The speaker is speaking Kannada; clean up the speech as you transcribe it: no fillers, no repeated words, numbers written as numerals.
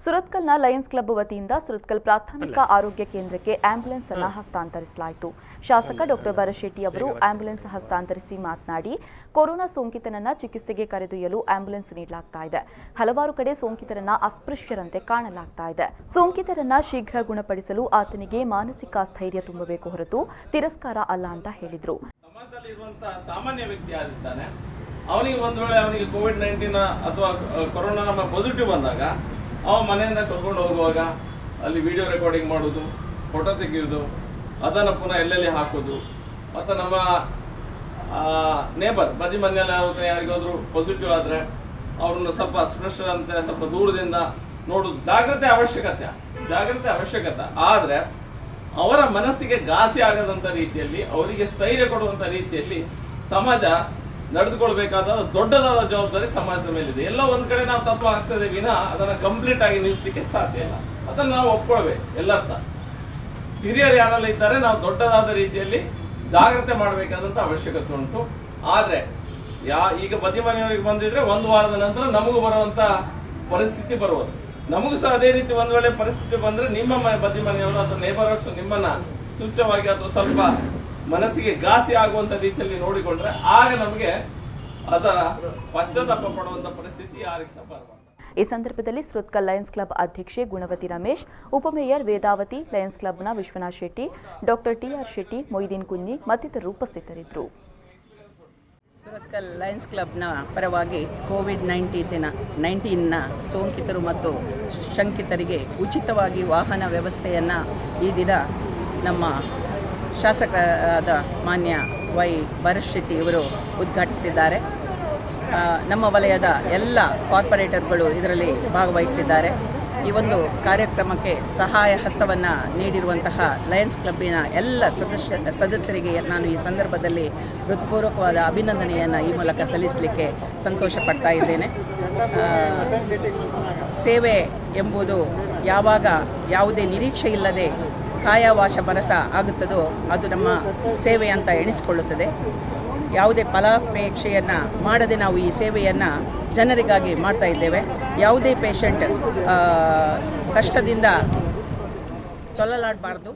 ಸುರತ್ಕಲ್ನ ಲಯನ್ಸ್ ಕ್ಲಬ್ ವತಿಯಿಂದ ಸುರತ್ಕಲ್ ಪ್ರಾಥಮಿಕ ಆರೋಗ್ಯ ಕೇಂದ್ರಕ್ಕೆ ಆಂಬ್ಯುಲೆನ್ಸ್ ಅನ್ನು ಹಸ್ತಾಂತರಿಸಲಾಯಿತು. ಶಾಸಕ ಡಾಕ್ಟರ್ ಭರತ್ ಅವರು ಆಂಬ್ಯುಲೆನ್ಸ್ ಹಸ್ತಾಂತರಿಸಿ ಮಾತನಾಡಿ, ಕೊರೋನಾ ಸೋಂಕಿತನನ್ನ ಚಿಕಿತ್ಸೆಗೆ ಕರೆದೊಯ್ಯಲು ಆಂಬ್ಯುಲೆನ್ಸ್ ನೀಡಲಾಗ್ತಾ ಇದೆ. ಹಲವಾರು ಕಡೆ ಸೋಂಕಿತರನ್ನ ಅಸ್ಪೃಶ್ಯರಂತೆ ಕಾಣಲಾಗ್ತಾ ಇದೆ. ಸೋಂಕಿತರನ್ನ ಶೀಘ್ರ ಗುಣಪಡಿಸಲು ಆತನಿಗೆ ಮಾನಸಿಕ ಸ್ಥೈರ್ಯ ತುಂಬಬೇಕು ಹೊರತು ತಿರಸ್ಕಾರ ಅಲ್ಲ ಅಂತ ಹೇಳಿದ್ರು. ಸಾಮಾನ್ಯ ವ್ಯಕ್ತಿ ಆಗಿರ್ತಾನೆ, ಅವನಿಗೆ ಒಂದು ವೇಳೆ ಅವನಿಗೆ ಕೋವಿಡ್-19 ಅಥವಾ ಕೊರೋನಾ ಪಾಸಿಟಿವ್ ಬಂದಾಗ ಅವ ಮನೆಯಿಂದ ಕರ್ಕೊಂಡು ಹೋಗುವಾಗ ಅಲ್ಲಿ ವಿಡಿಯೋ ರೆಕಾರ್ಡಿಂಗ್ ಮಾಡೋದು, ಫೋಟೋ ತೆಗೆಯುವುದು, ಅದನ್ನು ಪುನಃ ಎಲ್ಲೆಲ್ಲಿ ಹಾಕೋದು, ಮತ್ತು ನಮ್ಮ ನೇಬರ್ ಬದಿ ಮನೆಯಲ್ಲಿ ಯಾರಿಗಾದ್ರೂ ಪಾಸಿಟಿವ್ ಆದ್ರೆ ಅವ್ರನ್ನ ಸ್ವಲ್ಪ ಅಸ್ಪೃಶ್ಯರಂತೆ ಸ್ವಲ್ಪ ದೂರದಿಂದ ನೋಡುದು ಜಾಗ್ರತೆ ಅವಶ್ಯಕತೆ. ಆದ್ರೆ ಅವರ ಮನಸ್ಸಿಗೆ ಘಾಸಿ ಆಗದಂತ ರೀತಿಯಲ್ಲಿ, ಅವರಿಗೆ ಸ್ಥೈರ್ಯ ಕೊಡುವಂತ ರೀತಿಯಲ್ಲಿ ಸಮಾಜ ನಡೆದುಕೊಳ್ಬೇಕಾದ ದೊಡ್ಡದಾದ ಜವಾಬ್ದಾರಿ ಸಮಾಜದ ಮೇಲಿದೆ. ಎಲ್ಲೋ ಒಂದ್ ಕಡೆ ನಾವು ತಪ್ಪು ಆಗ್ತದೆ ವಿನ ಅದನ್ನ ಕಂಪ್ಲೀಟ್ ಆಗಿ ನಿಲ್ಲಿಸಲಿಕ್ಕೆ ಸಾಧ್ಯ ಇಲ್ಲ. ಅದನ್ನ ನಾವು ಒಪ್ಕೊಳ್ಬೇಕು. ಎಲ್ಲರೂ ಸಹ ಹಿರಿಯರು ಯಾರೆಲ್ಲ ಇದ್ದಾರೆ, ನಾವು ದೊಡ್ಡದಾದ ರೀತಿಯಲ್ಲಿ ಜಾಗ್ರತೆ ಮಾಡಬೇಕಾದಂತ ಅವಶ್ಯಕತೆ ಉಂಟು. ಆದ್ರೆ ಈಗ ಬದಿ ಮನೆಯವರಿಗೆ ಬಂದಿದ್ರೆ ಒಂದು ವಾರದ ನಂತರ ನಮಗೂ ಬರುವಂತ ಪರಿಸ್ಥಿತಿ ಬರುವುದು. ನಮಗೂ ಸಹ ಅದೇ ರೀತಿ ಒಂದ್ ವೇಳೆ ಪರಿಸ್ಥಿತಿ ಬಂದ್ರೆ ನಿಮ್ಮ ಬದಿ ಮನೆಯವರು ಅಥವಾ ನೇಬರ್ಸ್ ನಿಮ್ಮನ್ನ ತುಚ್ಛವಾಗಿ ಅಥವಾ ಸ್ವಲ್ಪ ಮನಸ್ಸಿಗೆ ಘಾಸಿ ಆಗುವಂತ ರೀತಿಯಲ್ಲಿ ನೋಡಿಕೊಂಡ್ರೆ ಆಗ ನಮಗೆ ಅದರ ಪಶ್ಚಾತ್ತಾಪ ಪಡುವಂತ ಪರಿಸ್ಥಿತಿ ಯಾರಿಗೆ ಸಹ ಬರಬಾರದು. ಈ ಸಂದರ್ಭದಲ್ಲಿ ಸುರತ್ಕಲ್ ಲಯನ್ಸ್ ಕ್ಲಬ್ ಅಧ್ಯಕ್ಷೆ ಗುಣವತಿ ರಮೇಶ್, ಉಪಮೇಯರ್ ವೇದಾವತಿ, ಲಯನ್ಸ್ ಕ್ಲಬ್ನ ವಿಶ್ವನಾಥ್ ಶೆಟ್ಟಿ, ಡಾಕ್ಟರ್ ಟಿ.ಆರ್. ಶೆಟ್ಟಿ, ಮೊಯ್ದೀನ್ ಕುನ್ನಿ ಮತ್ತಿತರರು ಉಪಸ್ಥಿತರಿದ್ದರು. ಸುರತ್ಕಲ್ ಲಯನ್ಸ್ ಕ್ಲಬ್ನ ಪರವಾಗಿ ಕೋವಿಡ್-19ನ ಸೋಂಕಿತರು ಮತ್ತು ಶಂಕಿತರಿಗೆ ಉಚಿತವಾಗಿ ವಾಹನ ವ್ಯವಸ್ಥೆಯನ್ನು ಈ ದಿನ ನಮ್ಮ ಶಾಸಕರಾದ ಮಾನ್ಯ ವೈ ಭರತ್ ಶೆಟ್ಟಿ ಇವರು ಉದ್ಘಾಟಿಸಿದ್ದಾರೆ. ನಮ್ಮ ವಲಯದ ಎಲ್ಲ ಕಾರ್ಪೊರೇಟರ್ಗಳು ಇದರಲ್ಲಿ ಭಾಗವಹಿಸಿದ್ದಾರೆ. ಈ ಒಂದು ಕಾರ್ಯಕ್ರಮಕ್ಕೆ ಸಹಾಯ ಹಸ್ತವನ್ನು ನೀಡಿರುವಂತಹ ಲಯನ್ಸ್ ಕ್ಲಬ್ಬಿನ ಎಲ್ಲ ಸದಸ್ಯರಿಗೆ ನಾನು ಈ ಸಂದರ್ಭದಲ್ಲಿ ಹೃತ್ಪೂರ್ವಕವಾದ ಅಭಿನಂದನೆಯನ್ನು ಈ ಮೂಲಕ ಸಲ್ಲಿಸಲಿಕ್ಕೆ ಸಂತೋಷ ಪಡ್ತಾ ಇದ್ದೇನೆ. ಸೇವೆ ಎಂಬುದು ಯಾವಾಗ ಯಾವುದೇ ನಿರೀಕ್ಷೆ ಇಲ್ಲದೆ ಕಾಯವಾಶ ಮನಸ ಆಗುತ್ತದೋ ಅದು ನಮ್ಮ ಸೇವೆ ಅಂತ ಎಣಿಸಿಕೊಳ್ಳುತ್ತದೆ. ಯಾವುದೇ ಫಲಾಪೇಕ್ಷೆಯನ್ನು ಮಾಡದೆ ನಾವು ಈ ಸೇವೆಯನ್ನು ಜನರಿಗಾಗಿ ಮಾಡ್ತಾ ಇದ್ದೇವೆ. ಯಾವುದೇ ಪೇಷಂಟ್ ಕಷ್ಟದಿಂದ ತೊಳಲಾಡಬಾರ್ದು.